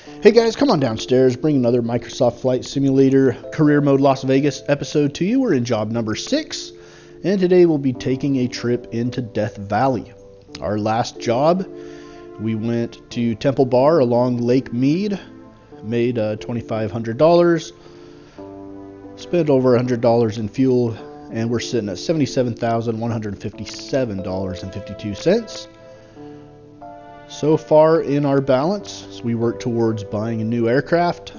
Hey guys, come on downstairs, bring another Microsoft Flight Simulator Career Mode Las Vegas episode to you. We're in job number 6, and today we'll be taking a trip into Death Valley. Our last job, we went to Temple Bar along Lake Mead, made $2,500, spent over $100 in fuel, and we're sitting at $77,157.52. So far in our balance, so we work towards buying a new aircraft.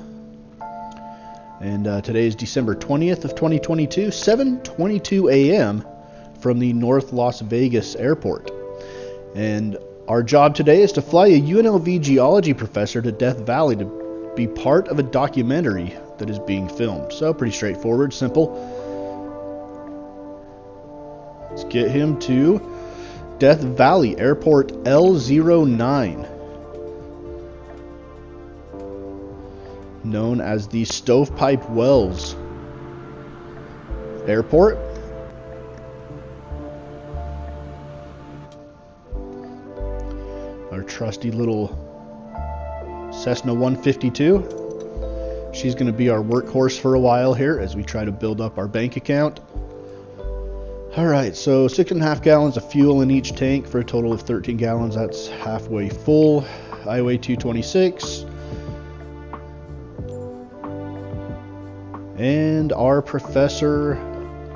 And today is December 20th of 2022, 7:22 a.m. from the North Las Vegas airport. And our job today is to fly a UNLV geology professor to Death Valley to be part of a documentary that is being filmed. So pretty straightforward, simple. Let's get him to Death Valley Airport L09, known as the Stovepipe Wells Airport. Our trusty little Cessna 152. She's going to be our workhorse for a while here as we try to build up our bank account. Alright, so 6.5 gallons of fuel in each tank for a total of 13 gallons. That's halfway full. I weigh 226. And our professor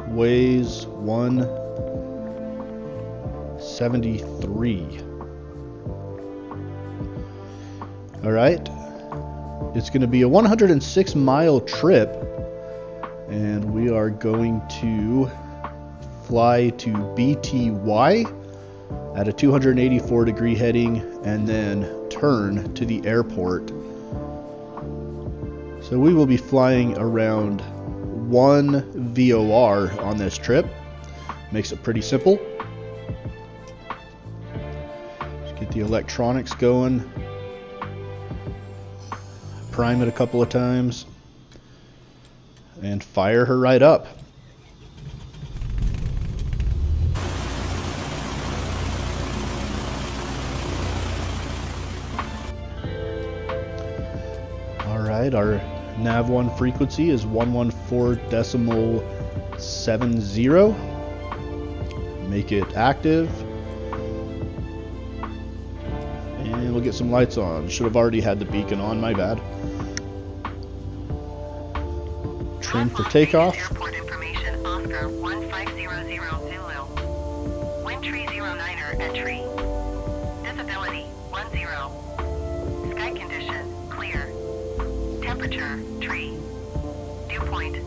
weighs 173. Alright, it's going to be a 106-mile trip, and we are going to fly to BTY at a 284-degree heading and then turn to the airport. So we will be flying around 1 VOR on this trip. Makes it pretty simple. Just get the electronics going. Prime it a couple of times and fire her right up. Alright, our nav1 frequency is 114.70. Make it active. And we'll get some lights on. Should have already had the beacon on, my bad. Trim for takeoff. Airport information, Oscar 1500 Zulu. Wind tree 09er entry. Visibility 10. Sky condition clear. Temperature tree. Dew point 10.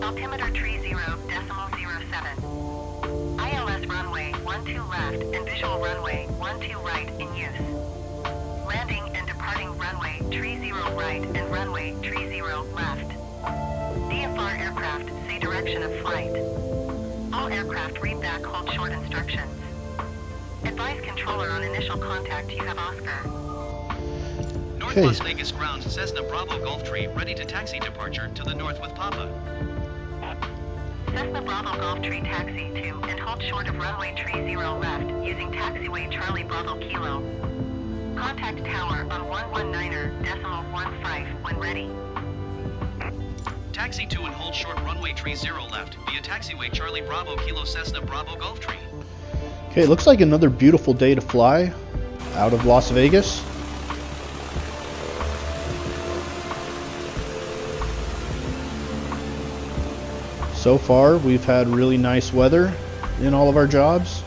Altimeter tree 0.07. ILS runway 12 left and visual runway 12 right in use. Landing and departing runway tree 0 right and runway tree 0 left. DFR aircraft say direction of flight. All aircraft read back hold short instructions. Advise controller on initial contact you have Oscar. North Las Vegas ground Cessna Bravo Golf Tree ready to taxi departure to the north with Papa. Cessna Bravo Golf Tree taxi to and hold short of runway tree 0 left using taxiway Charlie Bravo Kilo. Contact tower on 119.15 when ready. Taxi to and hold short runway tree 0 left via taxiway Charlie Bravo Kilo Cessna Bravo Golf Tree. Okay, looks like another beautiful day to fly out of Las Vegas. So far, we've had really nice weather in all of our jobs.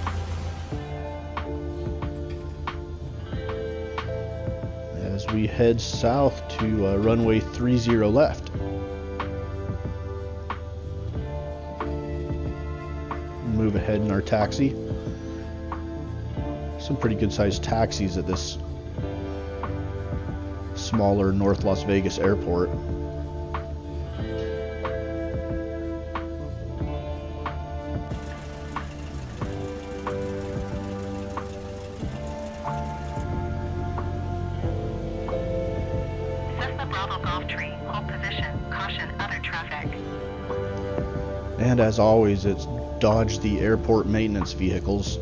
As we head south to runway 30 left. Move ahead in our taxi. Some pretty good sized taxis at this smaller North Las Vegas airport. And as always, it's dodge the airport maintenance vehicles.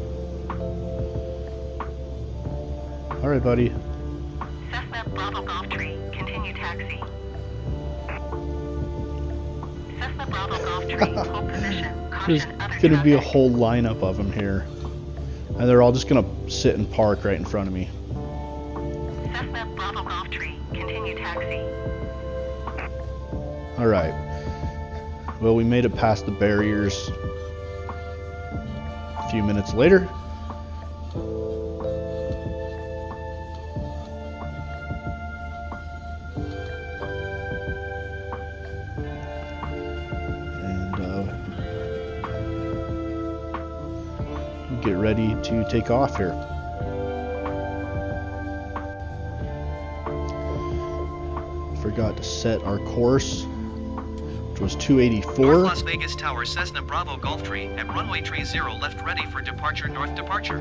Alright, buddy. Cessna Cessna Bravo Golf Tree, continue taxi. Cessna Bravo Golf Tree, hold position. There's Caution other going to be a traffic. whole lineup of them here. And they're all just going to sit and park right in front of me. Cessna Bravo Golf Tree, continue taxi. Alright. Well, we made it past the barriers a few minutes later. Get ready to take off here. Forgot to set our course, which was 284. North Las Vegas Tower, Cessna Bravo Golf Tree, at runway tree 0 left ready for departure, north departure.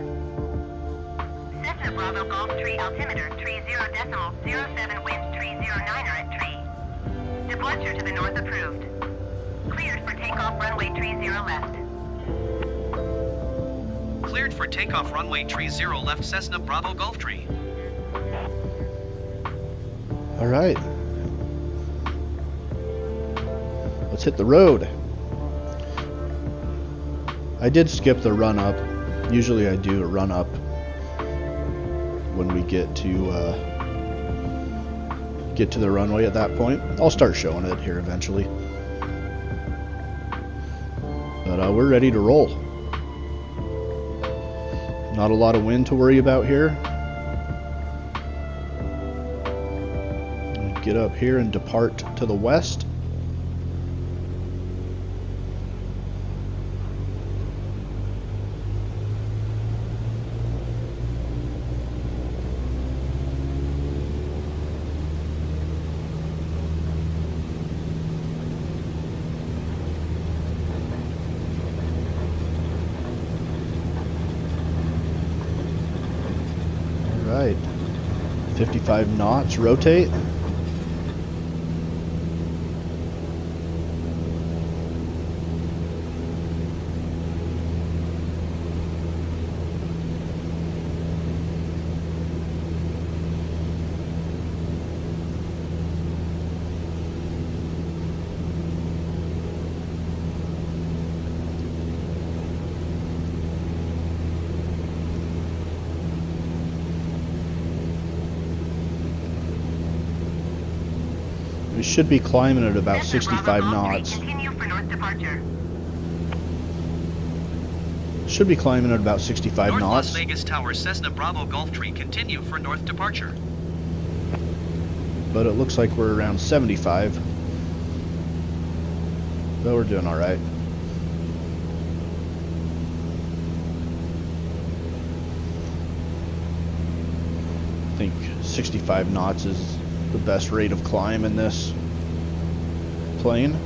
Cessna Bravo Golf Tree altimeter, tree 0.07 wind, tree 09er at tree. Departure to the north approved. Cleared for takeoff runway tree 0 left. Cleared for takeoff runway tree 0 left Cessna Bravo Golf Tree. Alright. Let's hit the road. I did skip the run up. Usually I do a run up when we get to the runway at that point. I'll start showing it here eventually. But we're ready to roll. Not a lot of wind to worry about here. Get up here and depart to the west. Alright. 55 knots, rotate. We should be climbing at about Cessna 65 Bravo Golf Tree, knots. continue for north departure. Should be climbing at about 65 North Las knots. Vegas Tower, Cessna Bravo Golf Tree, continue for north departure. But it looks like we're around 75. But we're doing alright. I think 65 knots is the best rate of climb in this plane.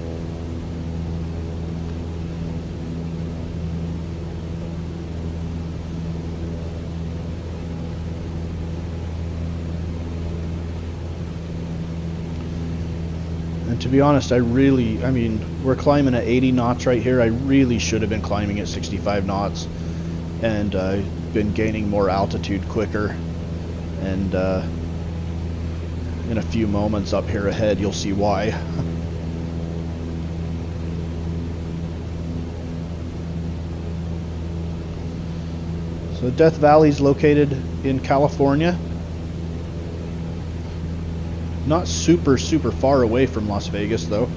And to be honest, I mean, we're climbing at 80 knots right here. I really should have been climbing at 65 knots and been gaining more altitude quicker. And in a few moments up here ahead, you'll see why. So Death Valley is located in California. Not super far away from Las Vegas, though.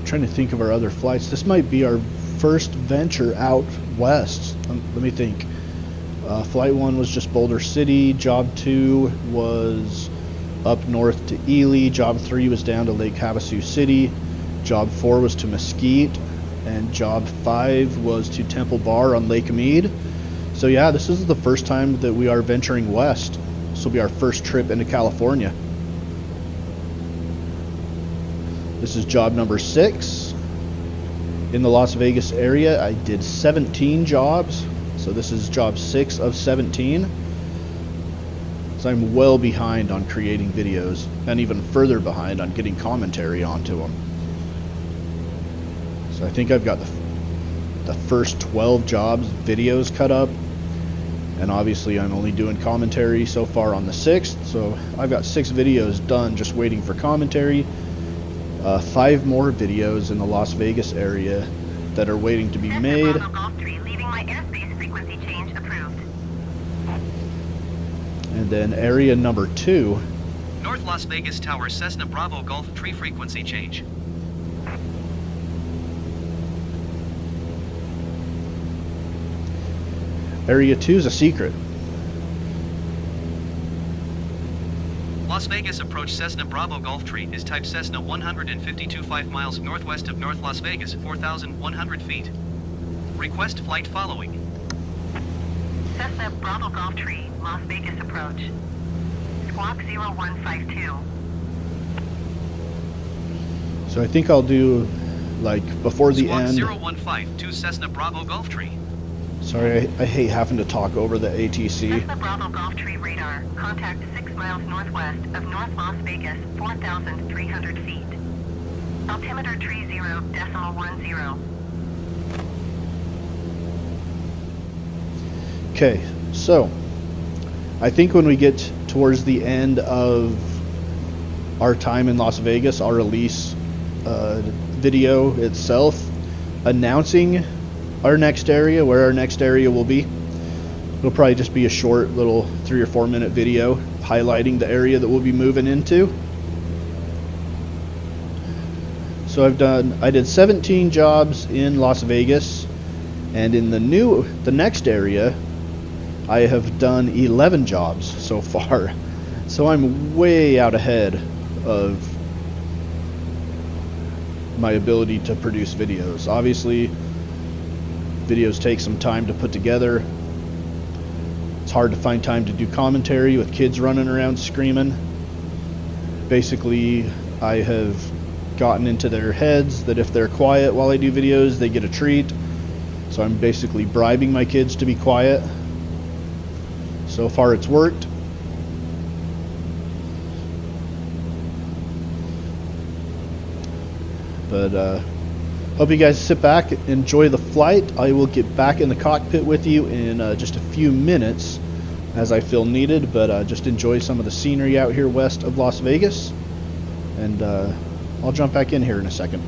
Trying to think of our other flights. This might be our first venture out west. Let me think. Flight 1 was just Boulder City. Job 2 was up north to Ely. Job 3 was down to Lake Havasu City. Job 4 was to Mesquite. And Job 5 was to Temple Bar on Lake Mead. So yeah, this is the first time that we are venturing west. This will be our first trip into California. This is job number 6 in the Las Vegas area. I did 17 jobs, so this is job 6 of 17. So I'm well behind on creating videos, and even further behind on getting commentary onto them. So I think I've got the first 12 jobs videos cut up, and obviously I'm only doing commentary so far on the 6th, so I've got 6 videos done just waiting for commentary. 5 more videos in the Las Vegas area that are waiting to be made. Bravo Golf 3, leaving my airspace frequency change approved. And then area number 2. North Las Vegas Tower Cessna Bravo Golf tree frequency change. Area 2 is a secret. Las Vegas approach Cessna Bravo Golf tree is type Cessna 152 5 miles northwest of North Las Vegas, 4,100 feet. Request flight following. Cessna Bravo Golf Tree, Las Vegas approach. Squawk 0152. So I think I'll do, like, before the Squawk end. 0152 Cessna Bravo Golf tree. Sorry, I hate having to talk over the ATC. Cessna Bravo Golf Tree radar. Contact 6 miles northwest of North Las Vegas, 4,300 feet. Altimeter tree 0.10. Okay, so I think when we get towards the end of our time in Las Vegas, I'll release a video itself announcing our next area, where our next area will be. It'll probably just be a short little 3 or 4 minute video highlighting the area that we'll be moving into. So I did 17 jobs in Las Vegas, and in the next area I have done 11 jobs so far. So I'm way out ahead of my ability to produce videos. Obviously, videos take some time to put together. It's hard to find time to do commentary with kids running around screaming. Basically, I have gotten into their heads that if they're quiet while I do videos, they get a treat. So I'm basically bribing my kids to be quiet. So far it's worked. But hope you guys sit back, enjoy the flight. I will get back in the cockpit with you in just a few minutes as I feel needed, but just enjoy some of the scenery out here west of Las Vegas, and I'll jump back in here in a second.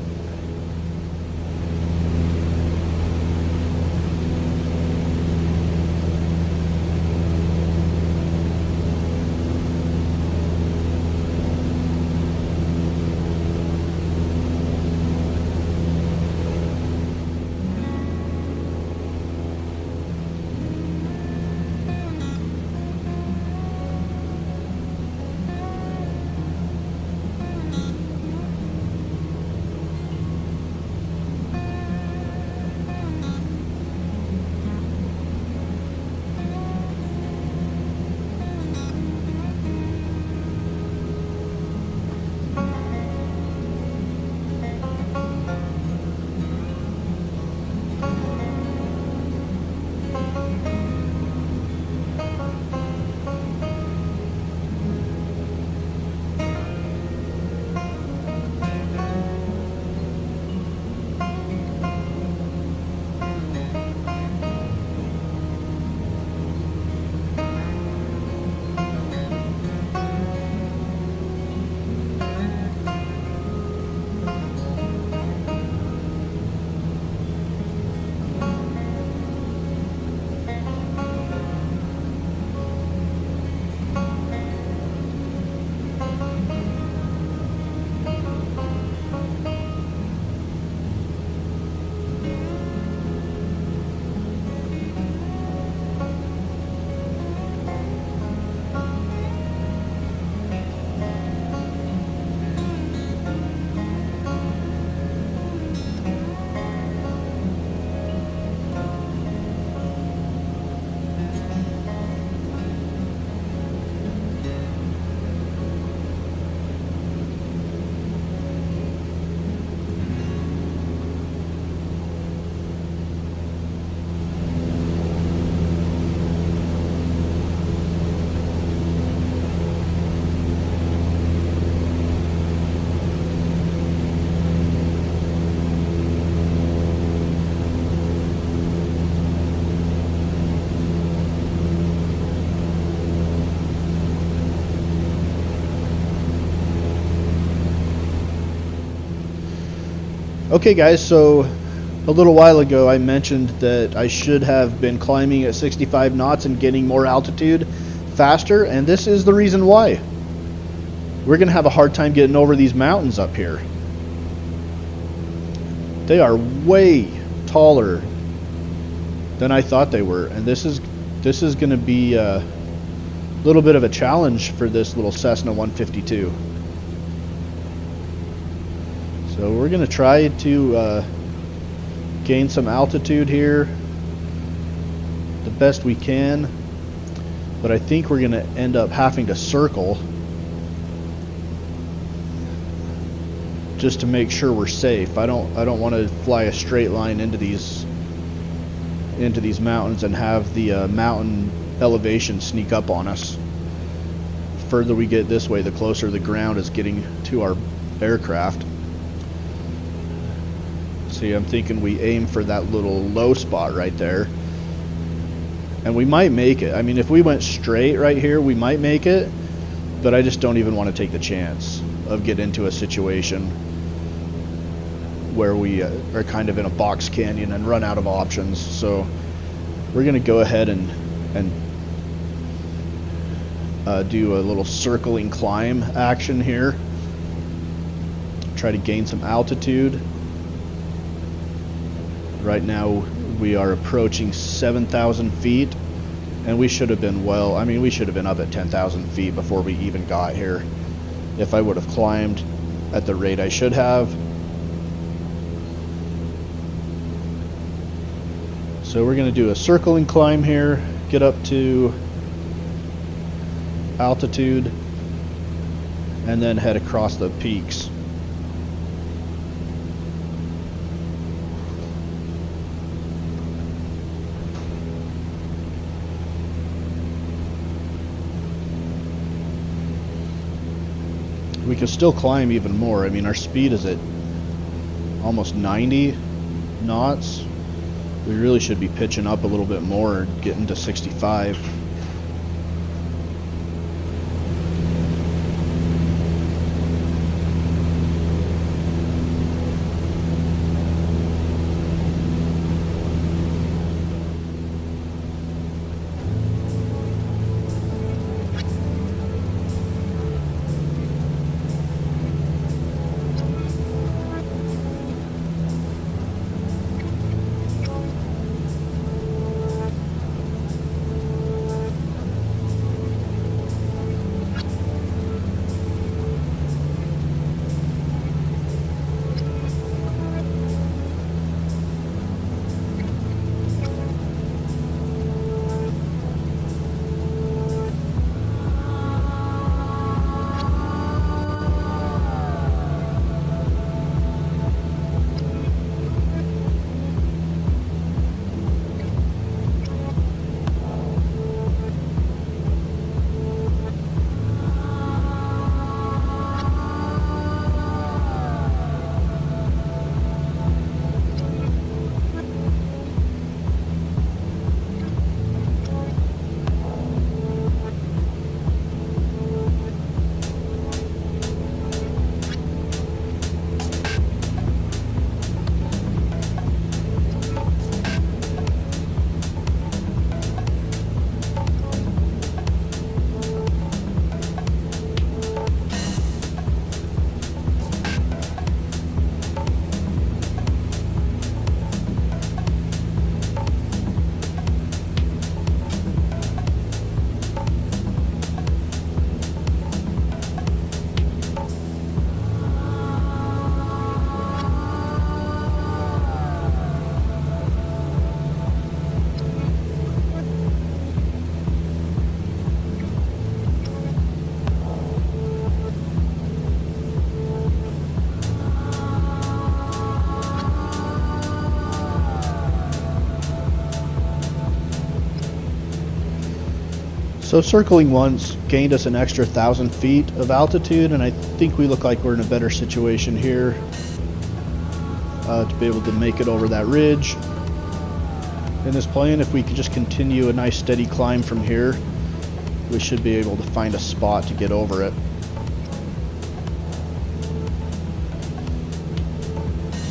Okay guys, so a little while ago I mentioned that I should have been climbing at 65 knots and getting more altitude faster, and this is the reason why. We're going to have a hard time getting over these mountains up here. They are way taller than I thought they were, and this is going to be a little bit of a challenge for this little Cessna 152. So we're going to try to gain some altitude here the best we can, but I think we're going to end up having to circle just to make sure we're safe. I don't want to fly a straight line into these mountains and have the mountain elevation sneak up on us. The further we get this way, the closer the ground is getting to our aircraft. See, I'm thinking we aim for that little low spot right there, and we might make it. I mean, if we went straight right here, we might make it, but I just don't even want to take the chance of getting into a situation where we are kind of in a box canyon and run out of options. So we're going to go ahead and do a little circling climb action here. Try to gain some altitude. Right now we are approaching 7,000 feet, and we should have been we should have been up at 10,000 feet before we even got here, if I would have climbed at the rate I should have. So we're going to do a circling climb here, get up to altitude, and then head across the peaks. We can still climb even more. I mean, our speed is at almost 90 knots. We really should be pitching up a little bit more, getting to 65. So circling once gained us an extra 1,000 feet of altitude, and I think we look like we're in a better situation here to be able to make it over that ridge. In this plane, if we could just continue a nice steady climb from here, we should be able to find a spot to get over it.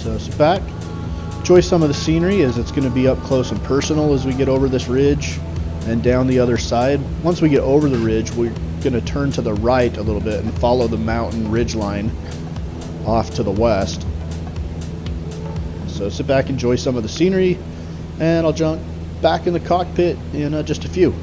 So sit back, enjoy some of the scenery as it's going to be up close and personal as we get over this ridge and down the other side. Once we get over the ridge, we're going to turn to the right a little bit and follow the mountain ridge line off to the west. So sit back, enjoy some of the scenery, and I'll jump back in the cockpit in just a few.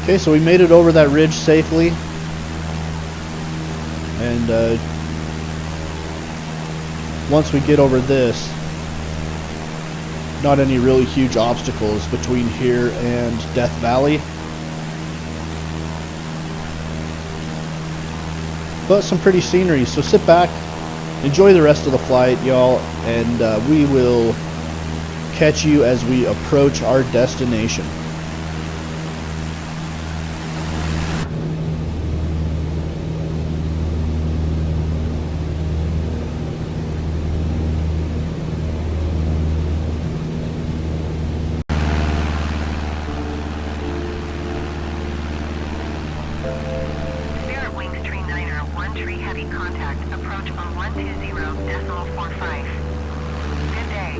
Okay, so we made it over that ridge safely, and once we get over this, not any really huge obstacles between here and Death Valley. But some pretty scenery, so sit back, enjoy the rest of the flight, y'all, and we will catch you as we approach our destination. Spirit Wings Tree Niner, 1 tree heavy contact, approach on 120.45. Good day.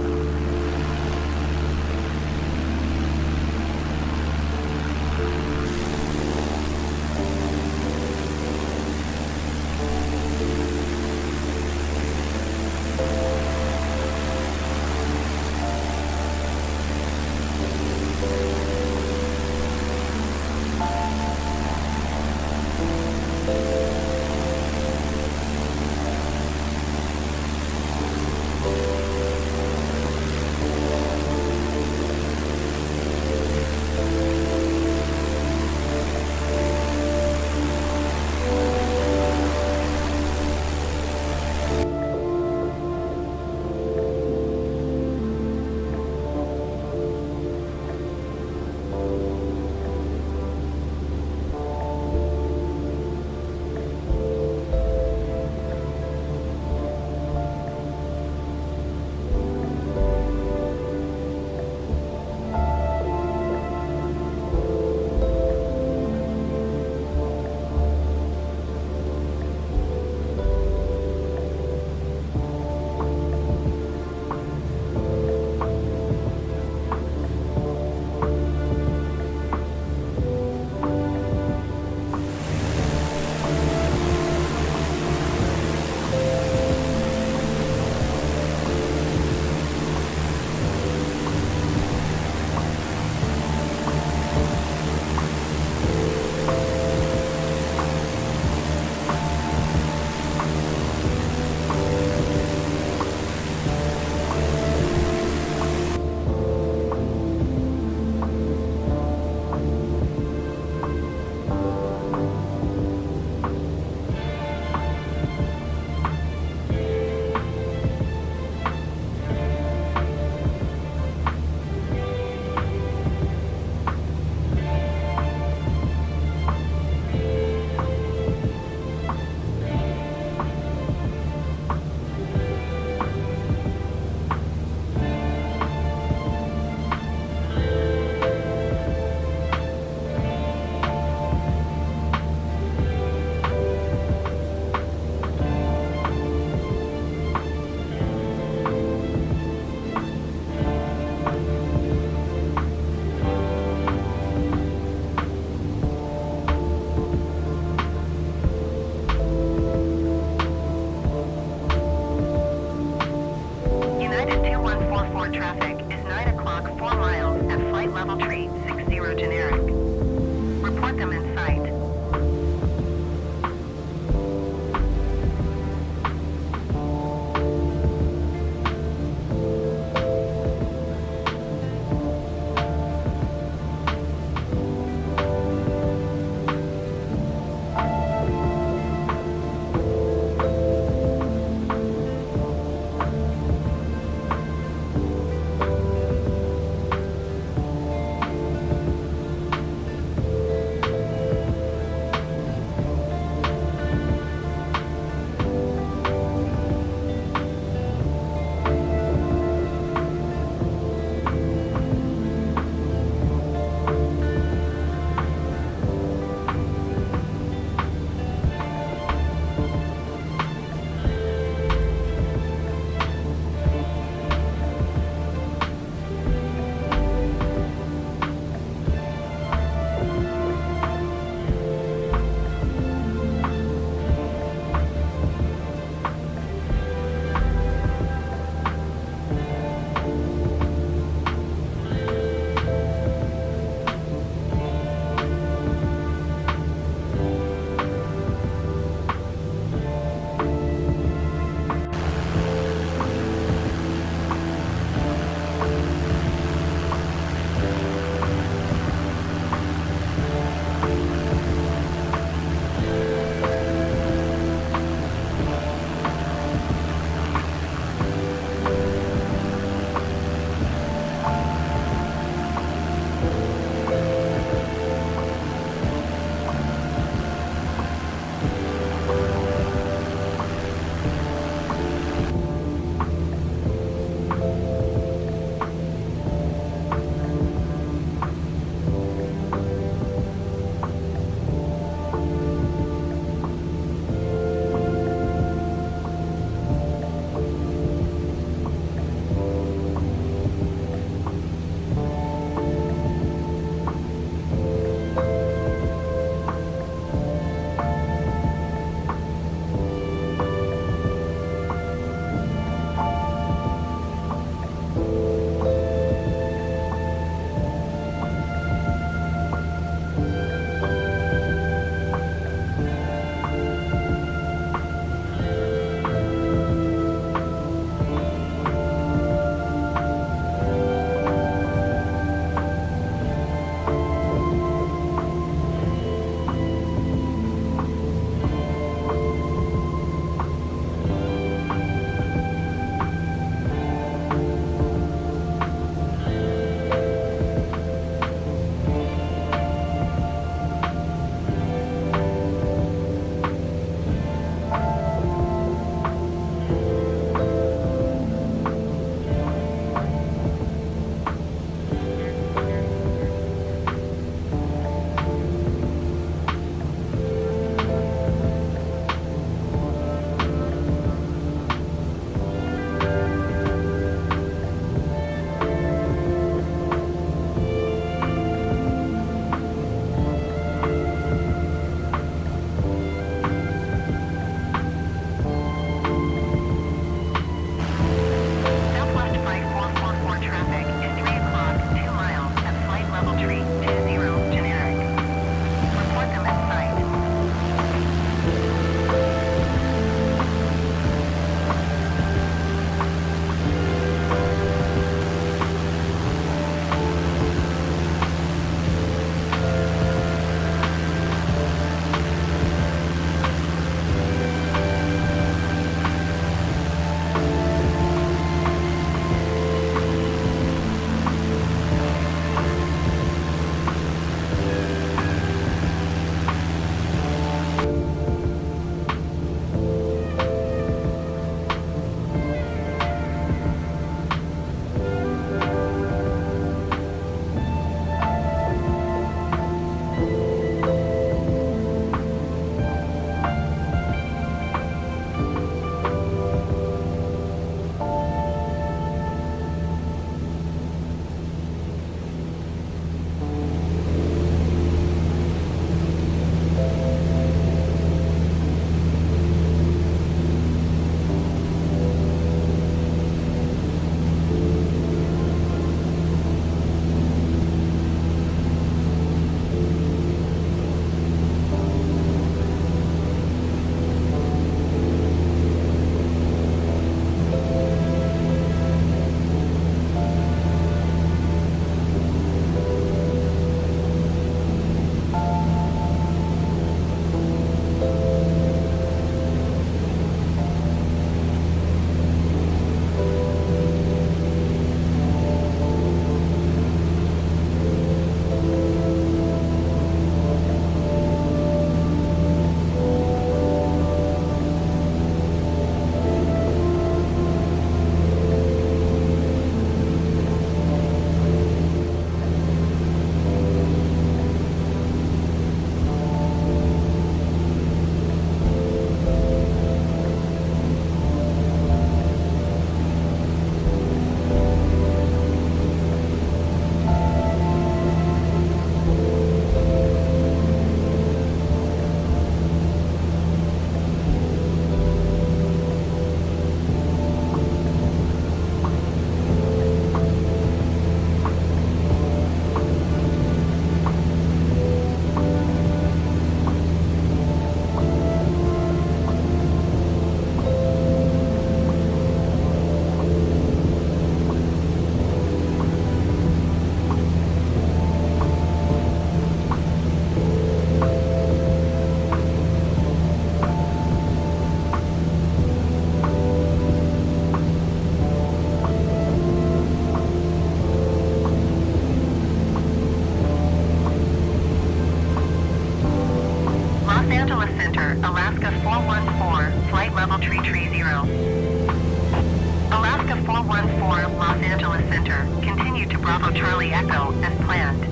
64 Los Angeles Center, continue to Bravo Charlie Echo as planned.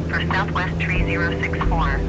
For Southwest Tree 064.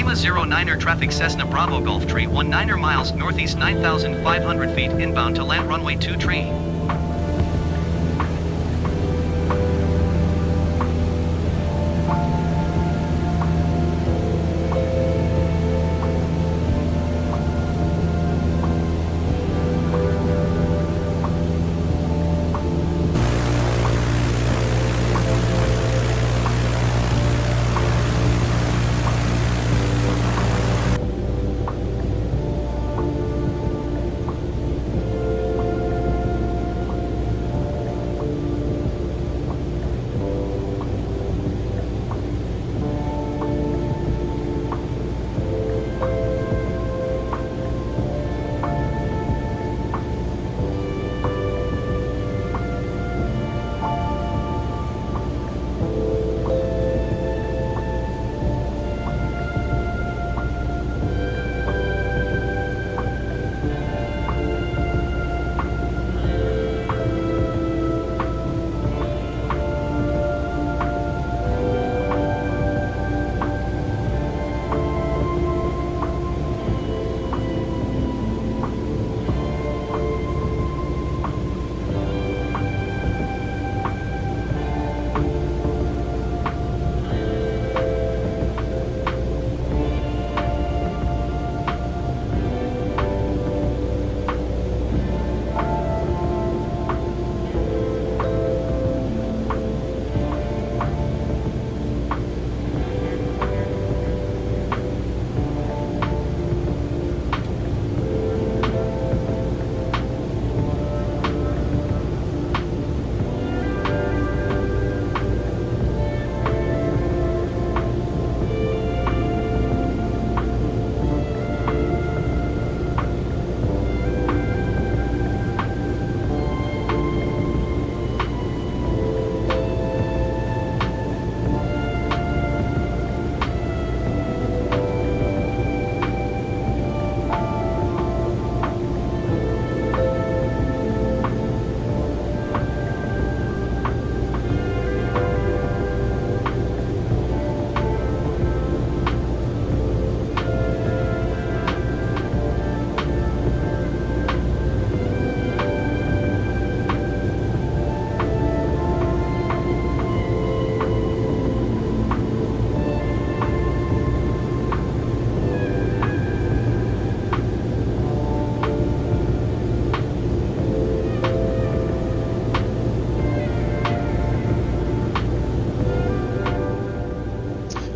Lima 09er traffic Cessna Bravo Golf Tree 19er miles northeast 9,500 feet inbound to land runway 2 tree.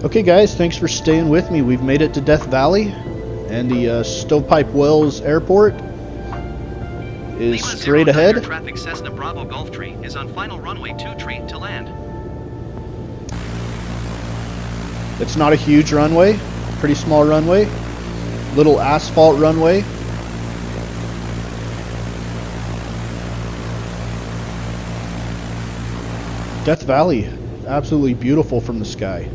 Okay guys, thanks for staying with me. We've made it to Death Valley, and the Stovepipe Wells Airport is Lima straight 09er ahead. Traffic Cessna Bravo Golf Tree is on final runway 23 to land. It's not a huge runway, pretty small runway, little asphalt runway. Death Valley, absolutely beautiful from the sky.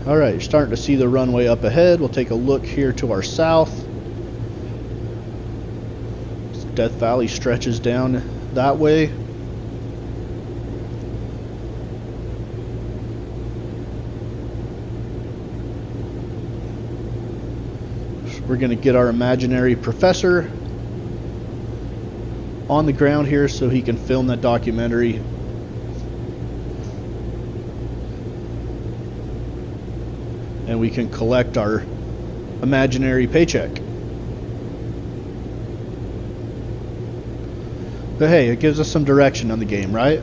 Alright, you're starting to see the runway up ahead. We'll take a look here to our south. Death Valley stretches down that way. We're going to get our imaginary professor on the ground here so he can film that documentary. And we can collect our imaginary paycheck. But hey, it gives us some direction on the game, right?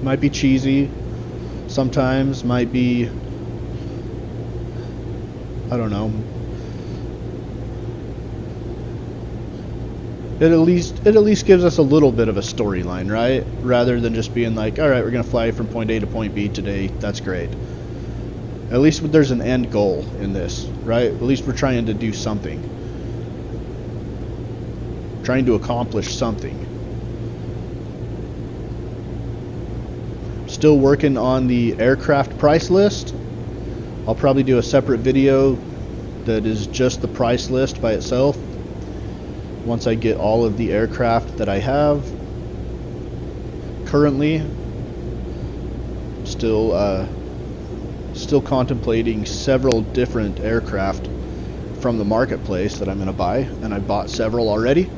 Might be cheesy sometimes, might be, I don't know. It at least gives us a little bit of a storyline, right? Rather than just being like, all right, we're gonna fly from point A to point B today. That's great. At least there's an end goal in this, right? At least we're trying to do something. Trying to accomplish something. Still working on the aircraft price list. I'll probably do a separate video that is just the price list by itself. Once I get all of the aircraft that I have currently, still contemplating several different aircraft from the marketplace that I'm going to buy, and I bought several already.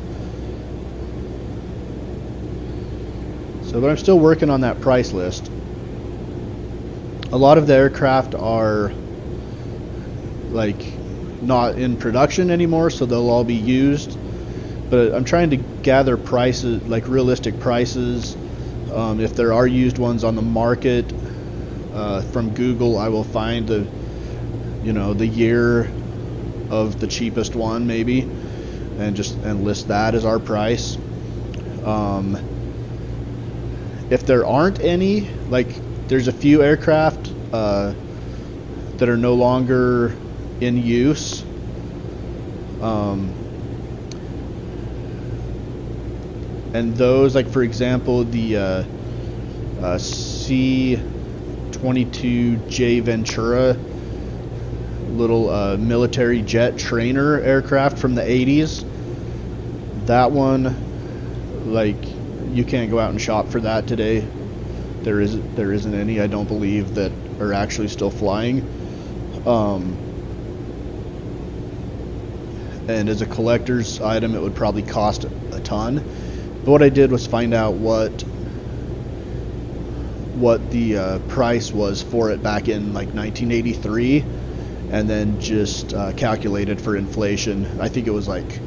So, but I'm still working on that price list. A lot of the aircraft are like not in production anymore, so they'll all be used. But I'm trying to gather prices, like realistic prices. If there are used ones on the market from Google, I will find the year of the cheapest one maybe, and list that as our price. If there aren't any, like there's a few aircraft that are no longer in use. And those, like for example, the C-22J Ventura, little military jet trainer aircraft from the 80s. That one, like, you can't go out and shop for that today. There isn't any, I don't believe, that are actually still flying. And as a collector's item, it would probably cost a ton. But what I did was find out what the price was for it back in like 1983, and then just calculated for inflation. I think it was like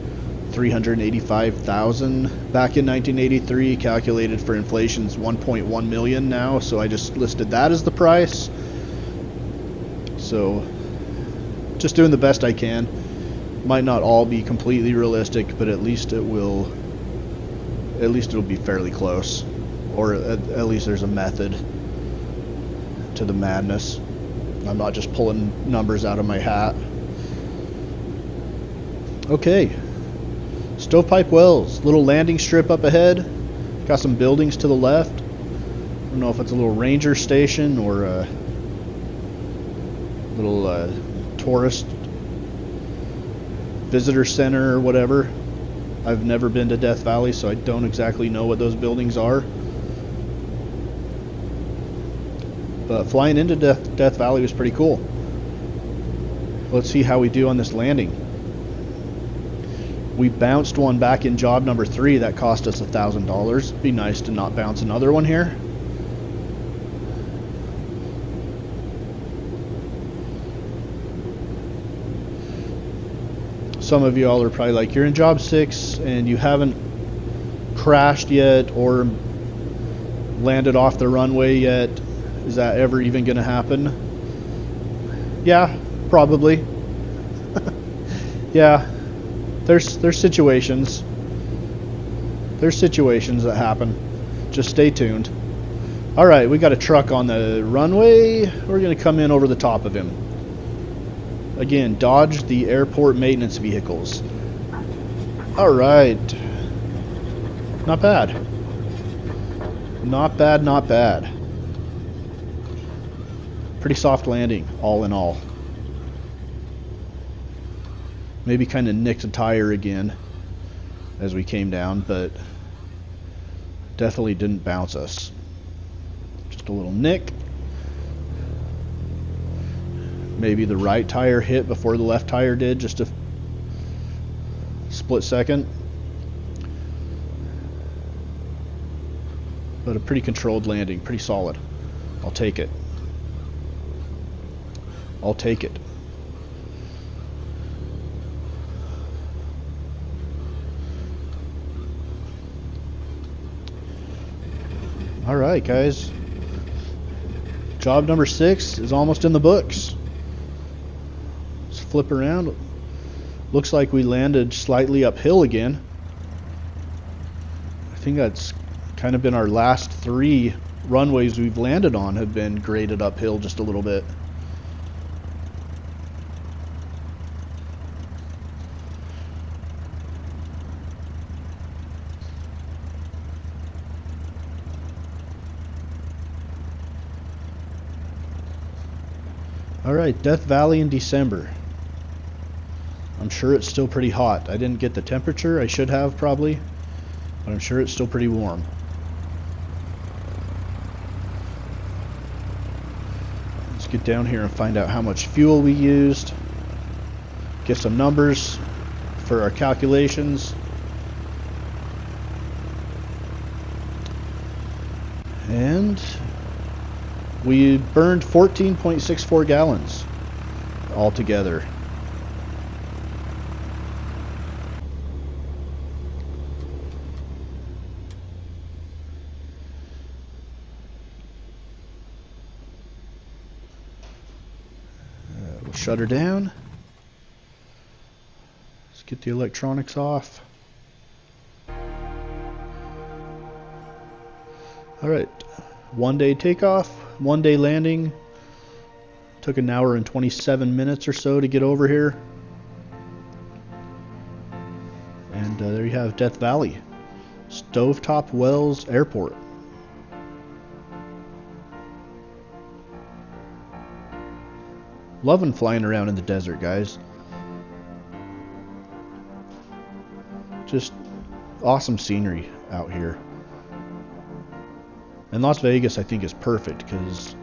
$385,000 back in 1983. Calculated for inflation is $1.1 million now. So I just listed that as the price. So just doing the best I can. Might not all be completely realistic, but at least it'll be fairly close, or at least there's a method to the madness. I'm not just pulling numbers out of my hat. Okay, Stovepipe Wells, little landing strip up ahead, got some buildings to the left. I don't know if it's a little ranger station or a little tourist visitor center or whatever. I've never been to Death Valley, so I don't exactly know what those buildings are. But flying into Death Valley was pretty cool. Let's see how we do on this landing. We bounced one back in job number 3 that cost us $1,000. Be nice to not bounce another one here. Some of y'all are probably like, you're in job 6 and you haven't crashed yet or landed off the runway yet. Is that ever even going to happen? Yeah, probably. Yeah, there's situations. There's situations that happen. Just stay tuned. All right, we got a truck on the runway. We're going to come in over the top of him. Again, dodge the airport maintenance vehicles. All right. Not bad. Not bad, not bad. Pretty soft landing, all in all. Maybe kind of nicked a tire again as we came down, but definitely didn't bounce us. Just a little nick. Maybe the right tire hit before the left tire did, just a split second. But a pretty controlled landing, pretty solid. I'll take it. I'll take it. All right, guys. Job number 6 is almost in the books. Let's flip around. Looks like we landed slightly uphill again. I think that's kind of been our last 3 runways we've landed on have been graded uphill just a little bit. Alright, Death Valley in December. I'm sure it's still pretty hot. I didn't get the temperature. I should have probably, but I'm sure it's still pretty warm. Let's get down here and find out how much fuel we used. Get some numbers for our calculations. And we burned 14.64 gallons altogether. We'll shut her down. Let's get the electronics off. All right. 1 day takeoff, 1 day landing. Took an hour and 27 minutes or so to get over here. And there you have Death Valley, Stovetop Wells Airport. Loving flying around in the desert, guys. Just awesome scenery out here. And Las Vegas, I think, is perfect because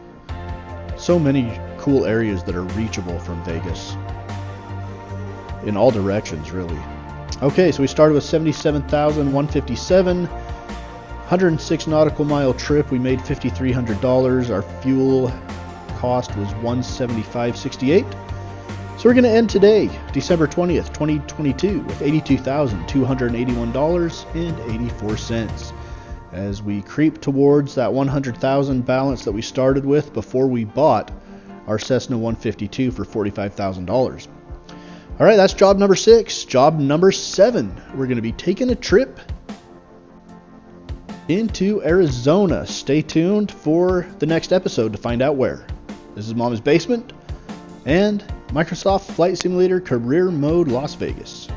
so many cool areas that are reachable from Vegas in all directions, really. Okay, so we started with 77,157, 106 nautical mile trip. We made $5,300. Our fuel cost was $175.68. So we're going to end today, December 20th, 2022, with $82,281.84. As we creep towards that 100,000 balance that we started with before we bought our Cessna 152 for $45,000. All right, that's job number 6. Job number 7, we're going to be taking a trip into Arizona. Stay tuned for the next episode to find out where. This is Mama's Basement and Microsoft Flight Simulator Career Mode Las Vegas.